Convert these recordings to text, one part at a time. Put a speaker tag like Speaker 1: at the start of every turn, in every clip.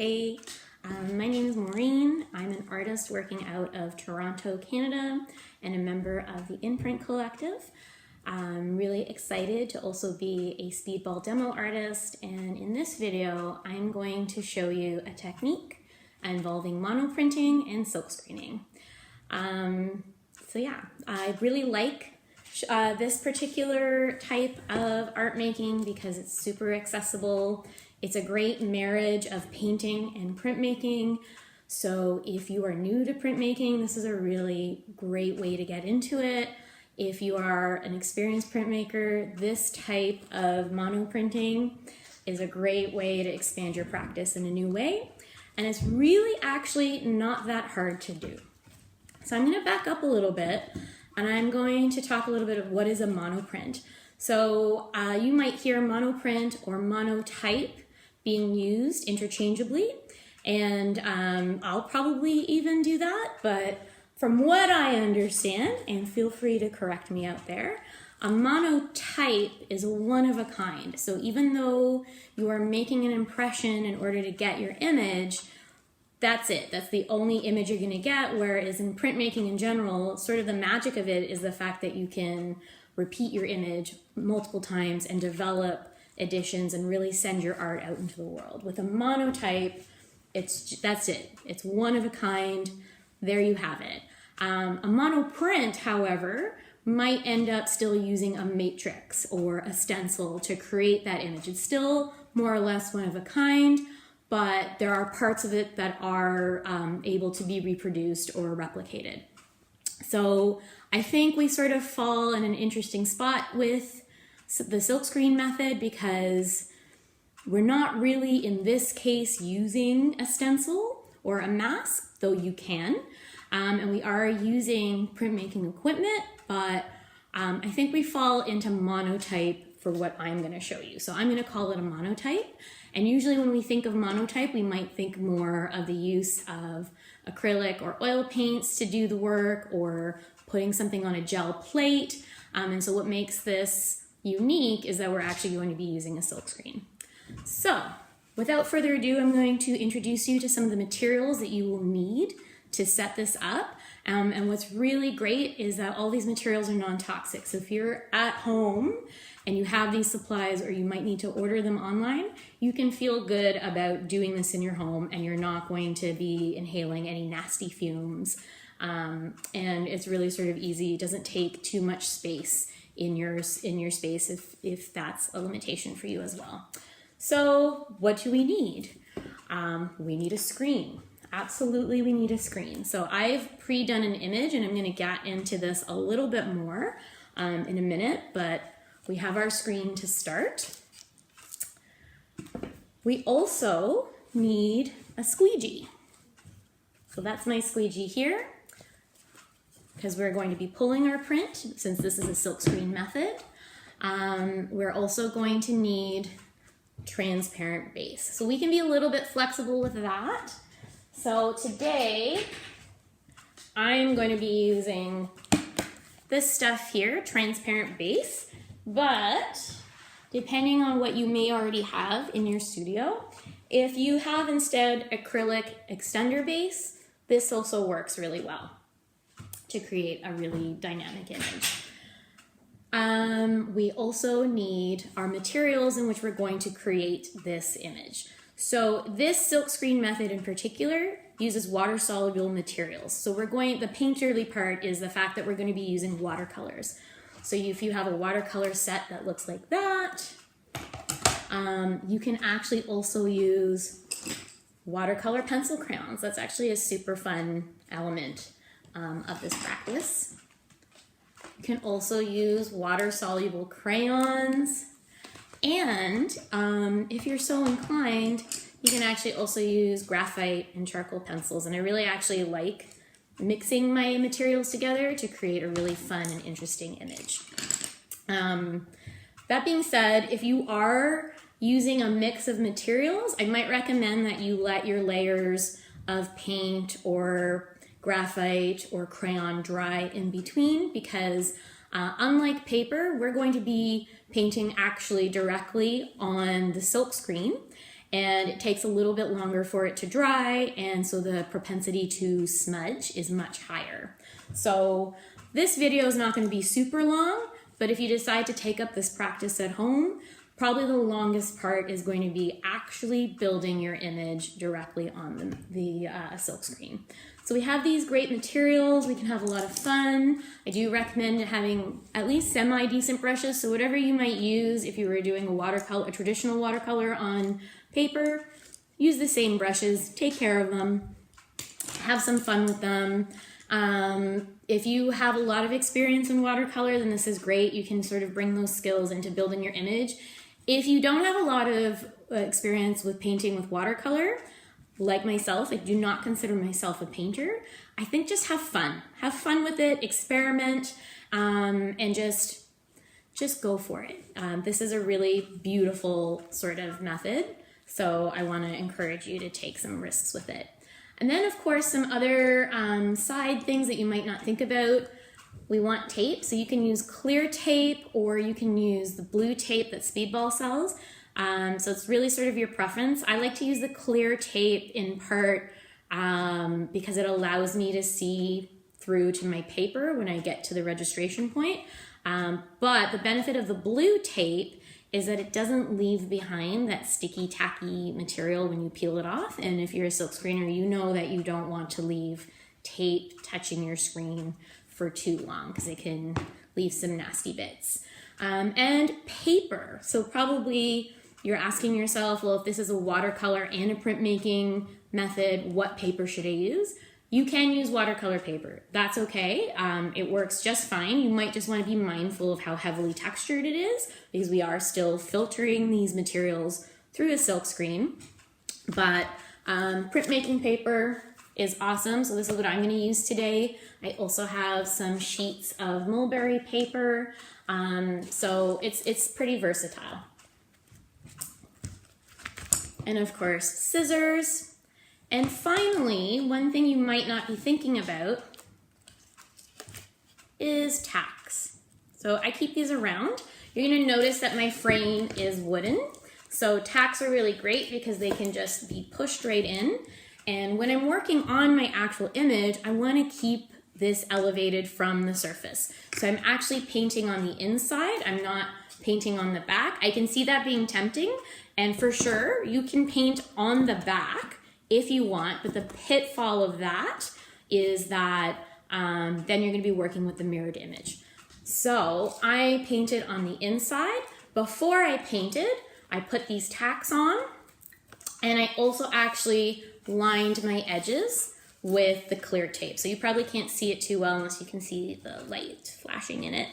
Speaker 1: Hey, my name is Maureen. I'm an artist working out of Toronto, Canada, and a member of the Imprint Collective. I'm really excited to also be a Speedball Demo Artist, and in this video, I'm going to show you a technique involving monoprinting and silkscreening. I really like this particular type of art making because it's super accessible. It's a great marriage of painting and printmaking. So if you are new to printmaking, this is a really great way to get into it. If you are an experienced printmaker, this type of monoprinting is a great way to expand your practice in a new way. And it's really actually not that hard to do. So I'm going to back up a little bit and I'm going to talk a little bit of what is a monoprint. So you might hear monoprint or monotype being used interchangeably, and I'll probably even do that, but from what I understand, and feel free to correct me out there, a monotype is one of a kind. So even though you are making an impression in order to get your image, that's it. That's the only image you're going to get, whereas in printmaking in general, sort of the magic of it is the fact that you can repeat your image multiple times and develop editions and really send your art out into the world. With a monotype, that's it. It's one of a kind. There you have it. A monoprint, however, might end up still using a matrix or a stencil to create that image. It's still more or less one of a kind, but there are parts of it that are able to be reproduced or replicated. So I think we sort of fall in an interesting spot with the silkscreen method because we're not really in this case using a stencil or a mask, though you can, and we are using printmaking equipment, but I think we fall into monotype for what I'm going to show you. So I'm going to call it a monotype, and usually when we think of monotype, we might think more of the use of acrylic or oil paints to do the work or putting something on a gel plate, and so what makes this unique is that we're actually going to be using a silkscreen. So without further ado, I'm going to introduce you to some of the materials that you will need to set this up. And what's really great is that all these materials are non-toxic. So if you're at home and you have these supplies or you might need to order them online, you can feel good about doing this in your home and you're not going to be inhaling any nasty fumes. And it's really sort of easy. It doesn't take too much space in your space if that's a limitation for you as well. So what do we need? We need a screen. Absolutely, we need a screen. So I've pre-done an image and I'm going to get into this a little bit more in a minute, but we have our screen to start. We also need a squeegee. So that's my squeegee here, because we're going to be pulling our print since this is a silkscreen method. We're also going to need transparent base. So we can be a little bit flexible with that. So today I'm going to be using this stuff here, transparent base, but depending on what you may already have in your studio, if you have instead acrylic extender base, this also works really well to create a really dynamic image. We also need our materials in which we're going to create this image. So this silkscreen method in particular uses water-soluble materials. So the painterly part is the fact that we're going to be using watercolors. So if you have a watercolor set that looks like that, you can actually also use watercolor pencil crayons. That's actually a super fun element of this practice. You can also use water-soluble crayons, and if you're so inclined, you can actually also use graphite and charcoal pencils, and I really actually like mixing my materials together to create a really fun and interesting image. That being said, if you are using a mix of materials, I might recommend that you let your layers of paint or graphite or crayon dry in between, because unlike paper, we're going to be painting actually directly on the silkscreen, and it takes a little bit longer for it to dry, and so the propensity to smudge is much higher. So this video is not going to be super long, but if you decide to take up this practice at home, probably the longest part is going to be actually building your image directly on the Silkscreen. So we have these great materials, we can have a lot of fun. I do recommend having at least semi-decent brushes, so whatever you might use if you were doing a traditional watercolor on paper, use the same brushes, take care of them, have some fun with them. If you have a lot of experience in watercolor, then this is great. You can sort of bring those skills into building your image. If you don't have a lot of experience with painting with watercolor, like myself, I do not consider myself a painter. I think just have fun. Have fun with it, experiment, and just go for it. This is a really beautiful sort of method, so I want to encourage you to take some risks with it. And then, of course, some other side things that you might not think about. We want tape, so you can use clear tape or you can use the blue tape that Speedball sells. So it's really sort of your preference. I like to use the clear tape in part because it allows me to see through to my paper when I get to the registration point. But the benefit of the blue tape is that it doesn't leave behind that sticky, tacky material when you peel it off. And if you're a silkscreener, you know that you don't want to leave tape touching your screen for too long because it can leave some nasty bits. And paper. So probably you're asking yourself, well, if this is a watercolor and a printmaking method, what paper should I use? You can use watercolor paper. That's okay. It works just fine. You might just want to be mindful of how heavily textured it is because we are still filtering these materials through a silkscreen. But printmaking paper is awesome. So this is what I'm going to use today. I also have some sheets of mulberry paper. So it's pretty versatile. And of course, scissors. And finally, one thing you might not be thinking about is tacks. So I keep these around. You're going to notice that my frame is wooden. So tacks are really great because they can just be pushed right in. And when I'm working on my actual image, I want to keep this elevated from the surface. So I'm actually painting on the inside. I'm not painting on the back. I can see that being tempting. And for sure, you can paint on the back if you want, but the pitfall of that is that then you're going to be working with the mirrored image. So I painted on the inside. Before I painted, I put these tacks on, and I also actually lined my edges with the clear tape. So you probably can't see it too well unless you can see the light flashing in it.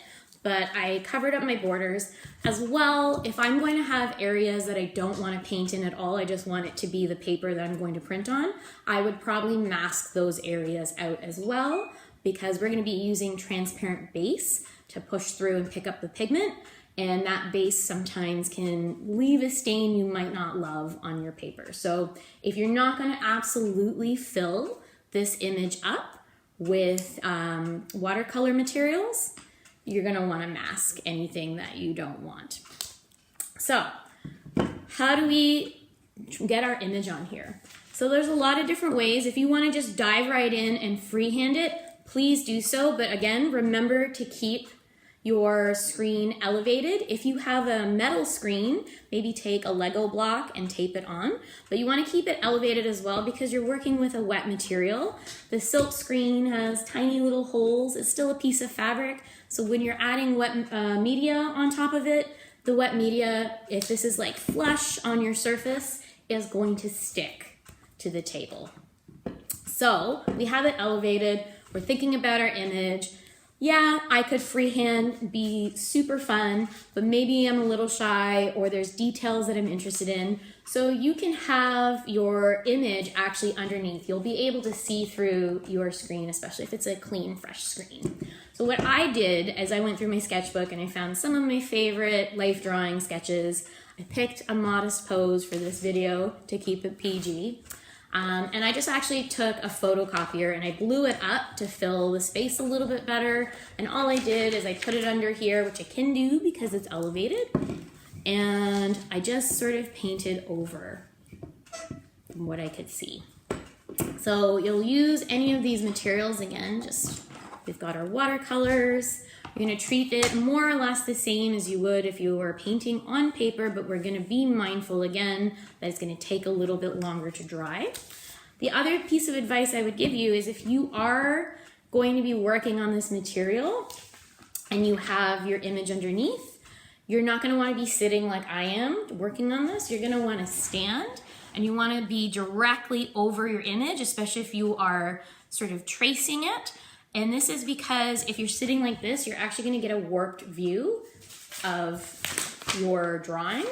Speaker 1: But I covered up my borders as well. If I'm going to have areas that I don't want to paint in at all, I just want it to be the paper that I'm going to print on, I would probably mask those areas out as well because we're going to be using transparent base to push through and pick up the pigment. And that base sometimes can leave a stain you might not love on your paper. So if you're not going to absolutely fill this image up with watercolor materials, you're going to want to mask anything that you don't want. So how do we get our image on here? So there's a lot of different ways. If you want to just dive right in and freehand it, please do so. But again, remember to keep your screen elevated. If you have a metal screen, maybe take a Lego block and tape it on, but you want to keep it elevated as well because you're working with a wet material. The silk screen has tiny little holes. It's still a piece of fabric. So when you're adding wet media on top of it, the wet media, if this is like flush on your surface, is going to stick to the table. So we have it elevated. We're thinking about our image. Yeah, I could freehand, be super fun, but maybe I'm a little shy or there's details that I'm interested in. So you can have your image actually underneath. You'll be able to see through your screen, especially if it's a clean, fresh screen. So what I did as I went through my sketchbook and I found some of my favorite life drawing sketches, I picked a modest pose for this video to keep it PG. And I just actually took a photocopier and I blew it up to fill the space a little bit better. And all I did is I put it under here, which I can do because it's elevated. And I just sort of painted over from what I could see. So you'll use any of these materials again, we've got our watercolors. You're gonna treat it more or less the same as you would if you were painting on paper, but we're gonna be mindful again that it's gonna take a little bit longer to dry. The other piece of advice I would give you is if you are going to be working on this material and you have your image underneath, you're not gonna wanna be sitting like I am working on this. You're gonna wanna stand and you wanna be directly over your image, especially if you are sort of tracing it. And this is because if you're sitting like this, you're actually gonna get a warped view of your drawing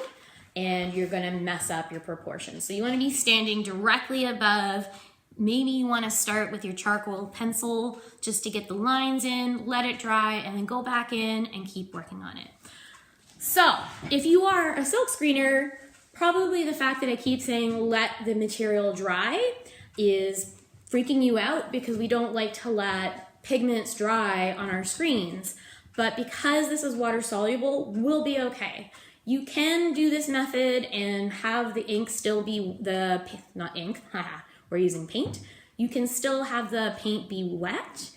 Speaker 1: and you're gonna mess up your proportions. So you wanna be standing directly above. Maybe you wanna start with your charcoal pencil just to get the lines in, let it dry, and then go back in and keep working on it. So if you are a silk screener, probably the fact that I keep saying let the material dry is freaking you out because we don't like to let pigments dry on our screens. But because this is water soluble, we'll be okay. You can do this method and have the ink still be not ink, haha, we're using paint. You can still have the paint be wet,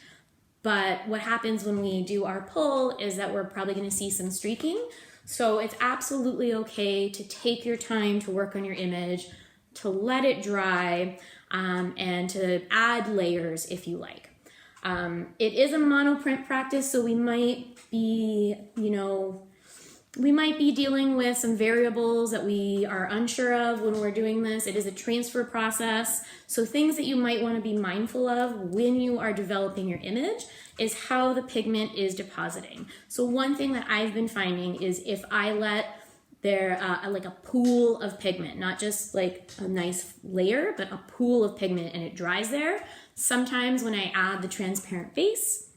Speaker 1: but what happens when we do our pull is that we're probably gonna see some streaking. So it's absolutely okay to take your time to work on your image, to let it dry, and to add layers if you like. It is a monoprint practice, so we might be, we might be dealing with some variables that we are unsure of when we're doing this. It is a transfer process. So things that you might want to be mindful of when you are developing your image is how the pigment is depositing. So one thing that I've been finding is if I let like a pool of pigment, not just like a nice layer, but a pool of pigment and it dries there. Sometimes when I add the transparent base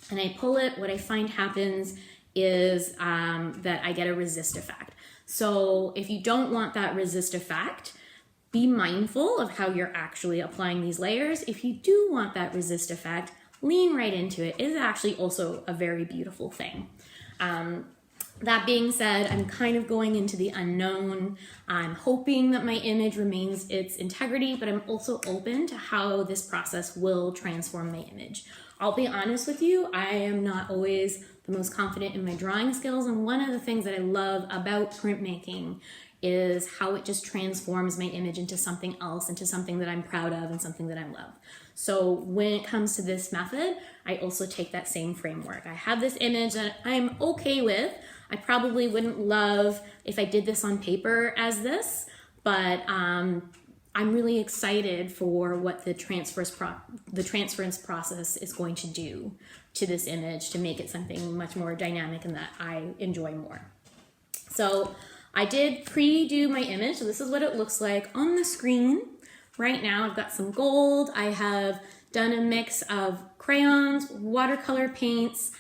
Speaker 1: and I pull it, what I find happens is that I get a resist effect. So if you don't want that resist effect, be mindful of how you're actually applying these layers. If you do want that resist effect, lean right into it. It is actually also a very beautiful thing. That being said, I'm kind of going into the unknown. I'm hoping that my image remains its integrity, but I'm also open to how this process will transform my image. I'll be honest with you, I am not always the most confident in my drawing skills, and one of the things that I love about printmaking is how it just transforms my image into something else, into something that I'm proud of and something that I love. So when it comes to this method, I also take that same framework. I have this image that I'm okay with. I probably wouldn't love if I did this on paper as this, but I'm really excited for what the transference process is going to do to this image to make it something much more dynamic and that I enjoy more. So I did pre-do my image, so this is what it looks like on the screen. Right now I've got some gold. I have done a mix of crayons, watercolor paints,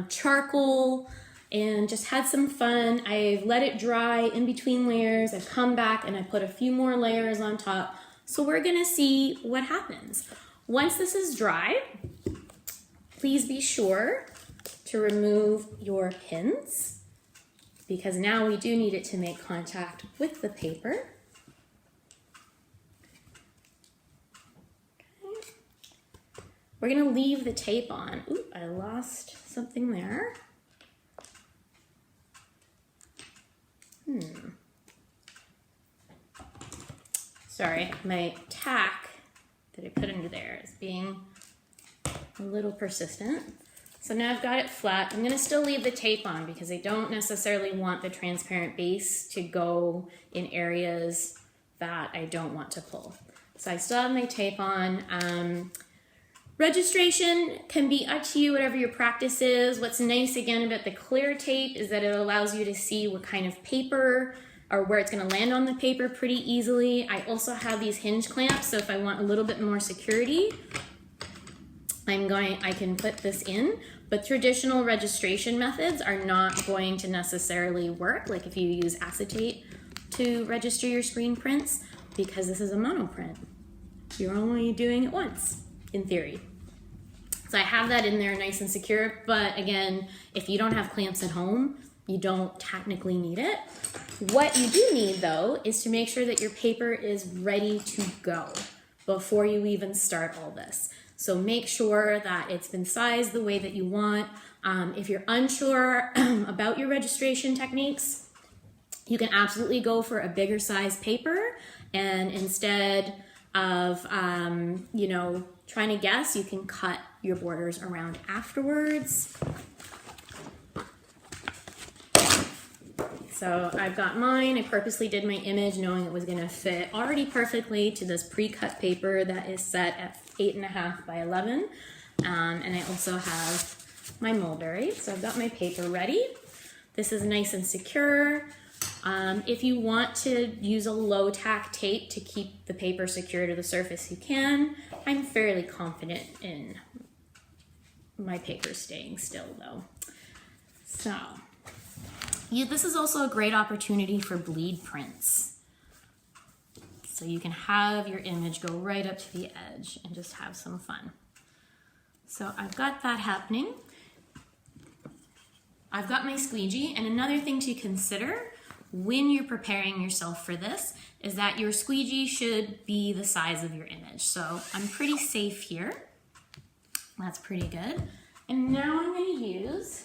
Speaker 1: charcoal, and just had some fun. I've let it dry in between layers. I've come back and I put a few more layers on top. So we're gonna see what happens. Once this is dry, please be sure to remove your pins because now we do need it to make contact with the paper. Okay. We're gonna leave the tape on. Ooh, I lost something there. Sorry, my tack that I put under there is being a little persistent. So now I've got it flat. I'm gonna still leave the tape on because I don't necessarily want the transparent base to go in areas that I don't want to pull. So I still have my tape on. Registration can be up to you, whatever your practice is. What's nice again about the clear tape is that it allows you to see what kind of paper or where it's gonna land on the paper pretty easily. I also have these hinge clamps, so if I want a little bit more security, I can put this in, but traditional registration methods are not going to necessarily work, like if you use acetate to register your screen prints, because this is a monoprint. You're only doing it once, in theory. So I have that in there nice and secure, but again, if you don't have clamps at home, you don't technically need it. What you do need though is to make sure that your paper is ready to go before you even start all this. So make sure that it's been sized the way that you want. If you're unsure about your registration techniques, you can absolutely go for a bigger size paper, and instead of you know, trying to guess, you can cut your borders around afterwards. So I've got mine. I purposely did my image knowing it was gonna fit already perfectly to this pre-cut paper that is set at 8.5 by 11. And I also have my mulberry. So I've got my paper ready. This is nice and secure. If you want to use a low tack tape to keep the paper secure to the surface, you can. I'm fairly confident in my paper staying still though. So this is also a great opportunity for bleed prints. So you can have your image go right up to the edge and just have some fun. So I've got that happening. I've got my squeegee, and another thing to consider when you're preparing yourself for this is that your squeegee should be the size of your image. So I'm pretty safe here. That's pretty good. And now I'm going to use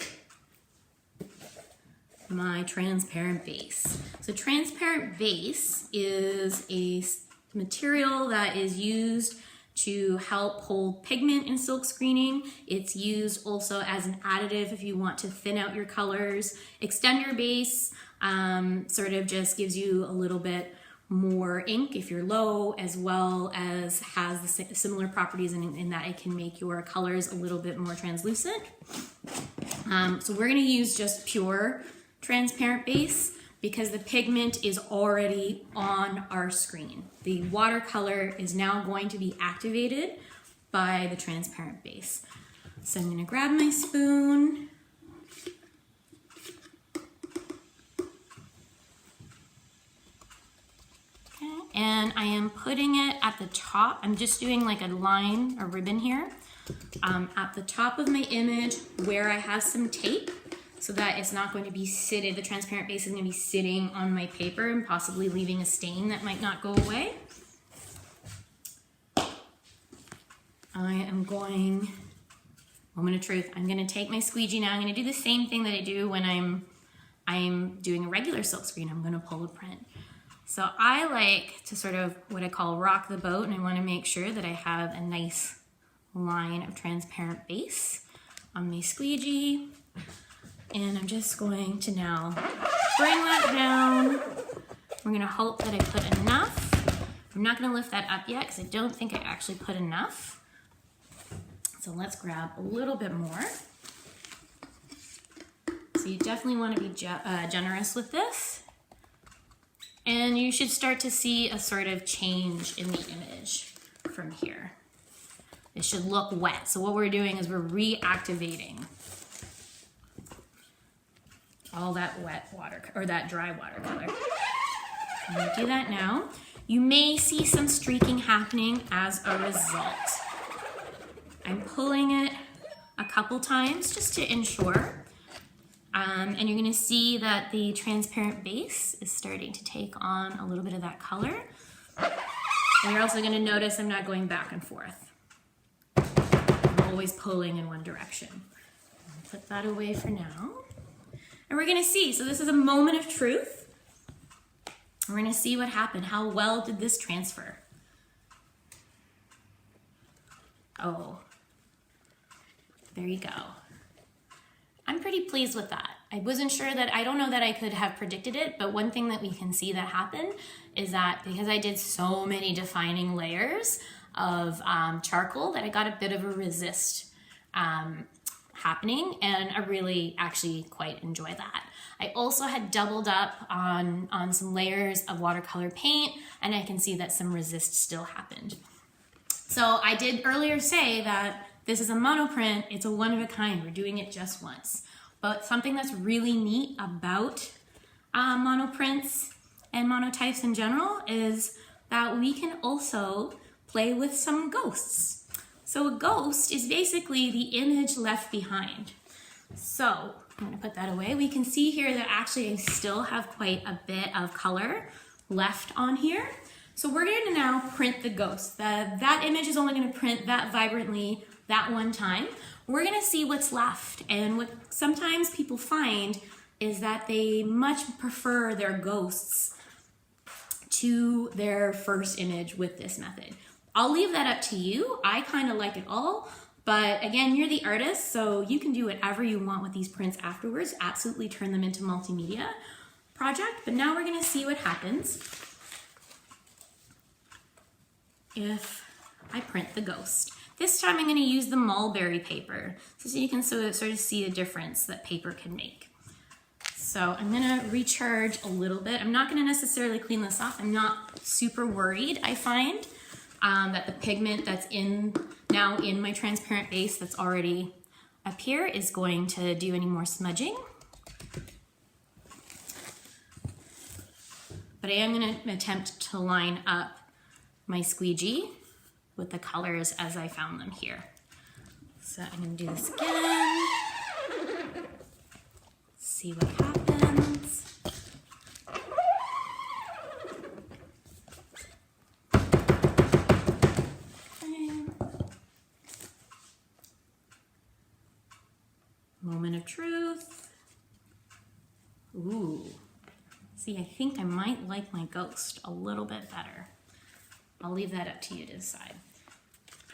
Speaker 1: my transparent base. So transparent base is a material that is used to help hold pigment in silk screening. It's used also as an additive if you want to thin out your colors. Extend your base sort of just gives you a little bit more ink if you're low, as well as has the similar properties in that it can make your colors a little bit more translucent. So we're gonna use just pure transparent base because the pigment is already on our screen. The watercolor is now going to be activated by the transparent base. So I'm gonna grab my spoon. Okay, and I am putting it at the top. I'm just doing like a line, a ribbon here, at the top of my image where I have some tape, so that it's not going to be sitting, the transparent base is going to be sitting on my paper and possibly leaving a stain that might not go away. I am going, moment of truth, I'm going to take my squeegee now. I'm going to do the same thing that I do when I'm doing a regular silk screen. I'm going to pull a print. So I like to sort of what I call rock the boat, and I want to make sure that I have a nice line of transparent base on my squeegee. And I'm just going to now bring that down. We're gonna hope that I put enough. I'm not gonna lift that up yet because I don't think I actually put enough. So let's grab a little bit more. So you definitely wanna be generous with this. And you should start to see a sort of change in the image from here. It should look wet. So what we're doing is we're reactivating all that wet water, or that dry watercolor. I'm gonna do that now. You may see some streaking happening as a result. I'm pulling it a couple times just to ensure. And you're gonna see that the transparent base is starting to take on a little bit of that color. And you're also gonna notice I'm not going back and forth. I'm always pulling in one direction. I'll put that away for now. And we're gonna see, so this is a moment of truth. We're gonna see what happened. How well did this transfer? Oh, there you go. I'm pretty pleased with that. I wasn't sure that, I don't know that I could have predicted it, but one thing that we can see that happened is that because I did so many defining layers of charcoal that I got a bit of a resist happening, and I really actually quite enjoy that. I also had doubled up on some layers of watercolor paint, and I can see that some resist still happened. So I did earlier say that this is a monoprint, it's a one of a kind, we're doing it just once. But something that's really neat about monoprints and monotypes in general is that we can also play with some ghosts. So a ghost is basically the image left behind. So I'm gonna put that away. We can see here that actually I still have quite a bit of color left on here. So we're gonna now print the ghost. That image is only gonna print that vibrantly that one time. We're gonna see what's left. And what sometimes people find is that they much prefer their ghosts to their first image with this method. I'll leave that up to you. I kind of like it all, but again, you're the artist, so you can do whatever you want with these prints afterwards. Absolutely turn them into multimedia project. But now we're gonna see what happens if I print the ghost. This time I'm gonna use the mulberry paper, so you can sort of see the difference that paper can make. So I'm gonna recharge a little bit. I'm not gonna necessarily clean this off. I'm not super worried, I find, that the pigment that's now in my transparent base that's already up here is going to do any more smudging. But I am gonna attempt to line up my squeegee with the colors as I found them here. So I'm gonna do this again. See what happens. Okay. Moment of truth. Ooh. See, I think I might like my ghost a little bit better. I'll leave that up to you to decide.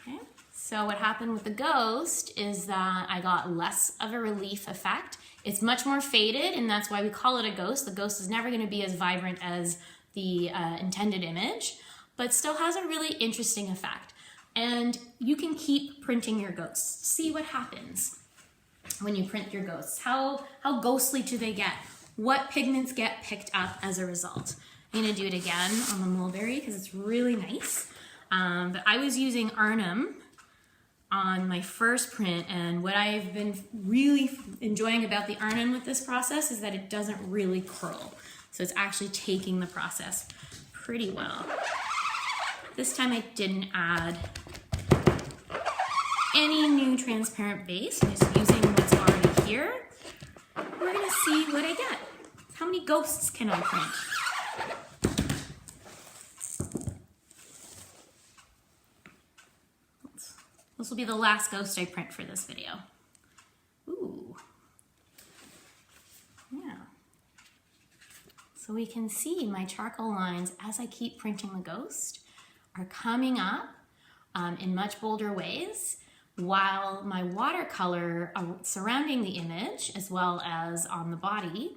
Speaker 1: Okay, so what happened with the ghost is that I got less of a relief effect. It's much more faded, and that's why we call it a ghost. The ghost is never going to be as vibrant as the intended image, but still has a really interesting effect. And you can keep printing your ghosts. See what happens when you print your ghosts. How ghostly do they get? What pigments get picked up as a result? I'm gonna do it again on the mulberry because it's really nice. But I was using Arnhem on my first print, and what I've been really enjoying about the Arnhem with this process is that it doesn't really curl. So it's actually taking the process pretty well. This time I didn't add any new transparent base. I'm just using what's already here. We're gonna see what I get. How many ghosts can I print? This will be the last ghost I print for this video. Ooh. Yeah. So we can see my charcoal lines as I keep printing the ghost are coming up in much bolder ways, while my watercolor surrounding the image, as well as on the body,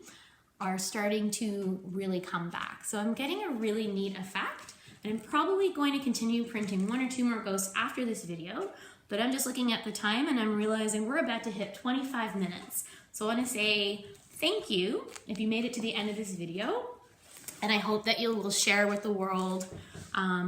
Speaker 1: are starting to really come back. So I'm getting a really neat effect, and I'm probably going to continue printing 1 or 2 more ghosts after this video, but I'm just looking at the time and I'm realizing we're about to hit 25 minutes. So I want to say thank you if you made it to the end of this video, and I hope that you will share with the world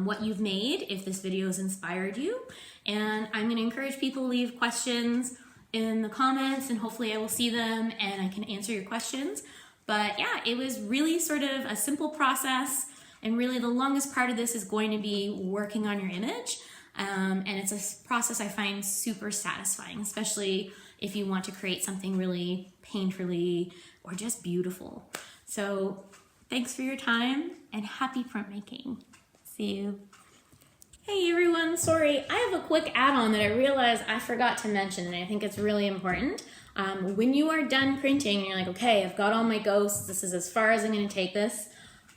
Speaker 1: what you've made if this video has inspired you. And I'm going to encourage people to leave questions in the comments, and hopefully I will see them and I can answer your questions. But yeah, it was really sort of a simple process, and really the longest part of this is going to be working on your image. And it's a process I find super satisfying, especially if you want to create something really painterly or just beautiful. So thanks for your time and happy printmaking. See you. Hey everyone, sorry, I have a quick add-on that I realized I forgot to mention, and I think it's really important. When you are done printing and you're like, okay, I've got all my ghosts, this is as far as I'm gonna take this,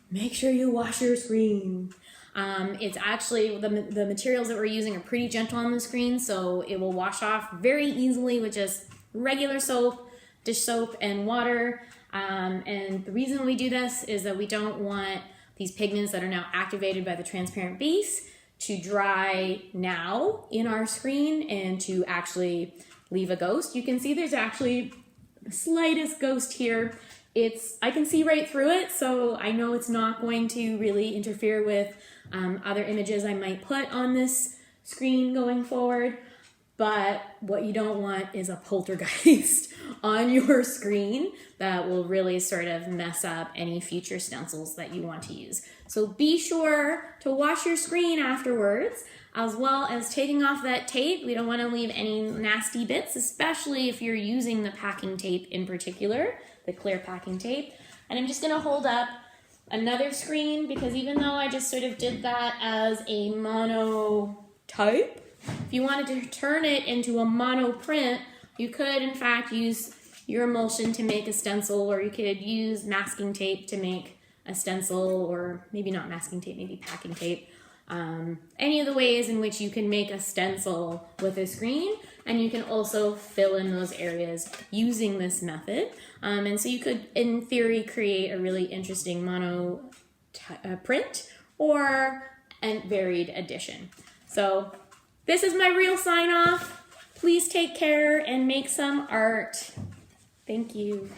Speaker 1: make sure you wash your screen. It's actually, the materials that we're using are pretty gentle on the screen, so it will wash off very easily with just regular soap, dish soap, and water. And the reason we do this is that we don't want these pigments that are now activated by the transparent base to dry now in our screen and to actually leave a ghost. You can see there's actually the slightest ghost here. I can see right through it, so I know it's not going to really interfere with other images I might put on this screen going forward. but what you don't want is a poltergeist on your screen that will really sort of mess up any future stencils that you want to use. So be sure to wash your screen afterwards, as well as taking off that tape. We don't want to leave any nasty bits, especially if you're using the packing tape in particular, the clear packing tape. And I'm just going to hold up another screen, because even though I just sort of did that as a mono type, if you wanted to turn it into a mono print, you could in fact use your emulsion to make a stencil, or you could use masking tape to make a stencil, or maybe not masking tape, maybe packing tape. Any of the ways in which you can make a stencil with a screen, and you can also fill in those areas using this method. And so you could, in theory, create a really interesting mono print or a varied edition. So this is my real sign off. Please take care and make some art. Thank you.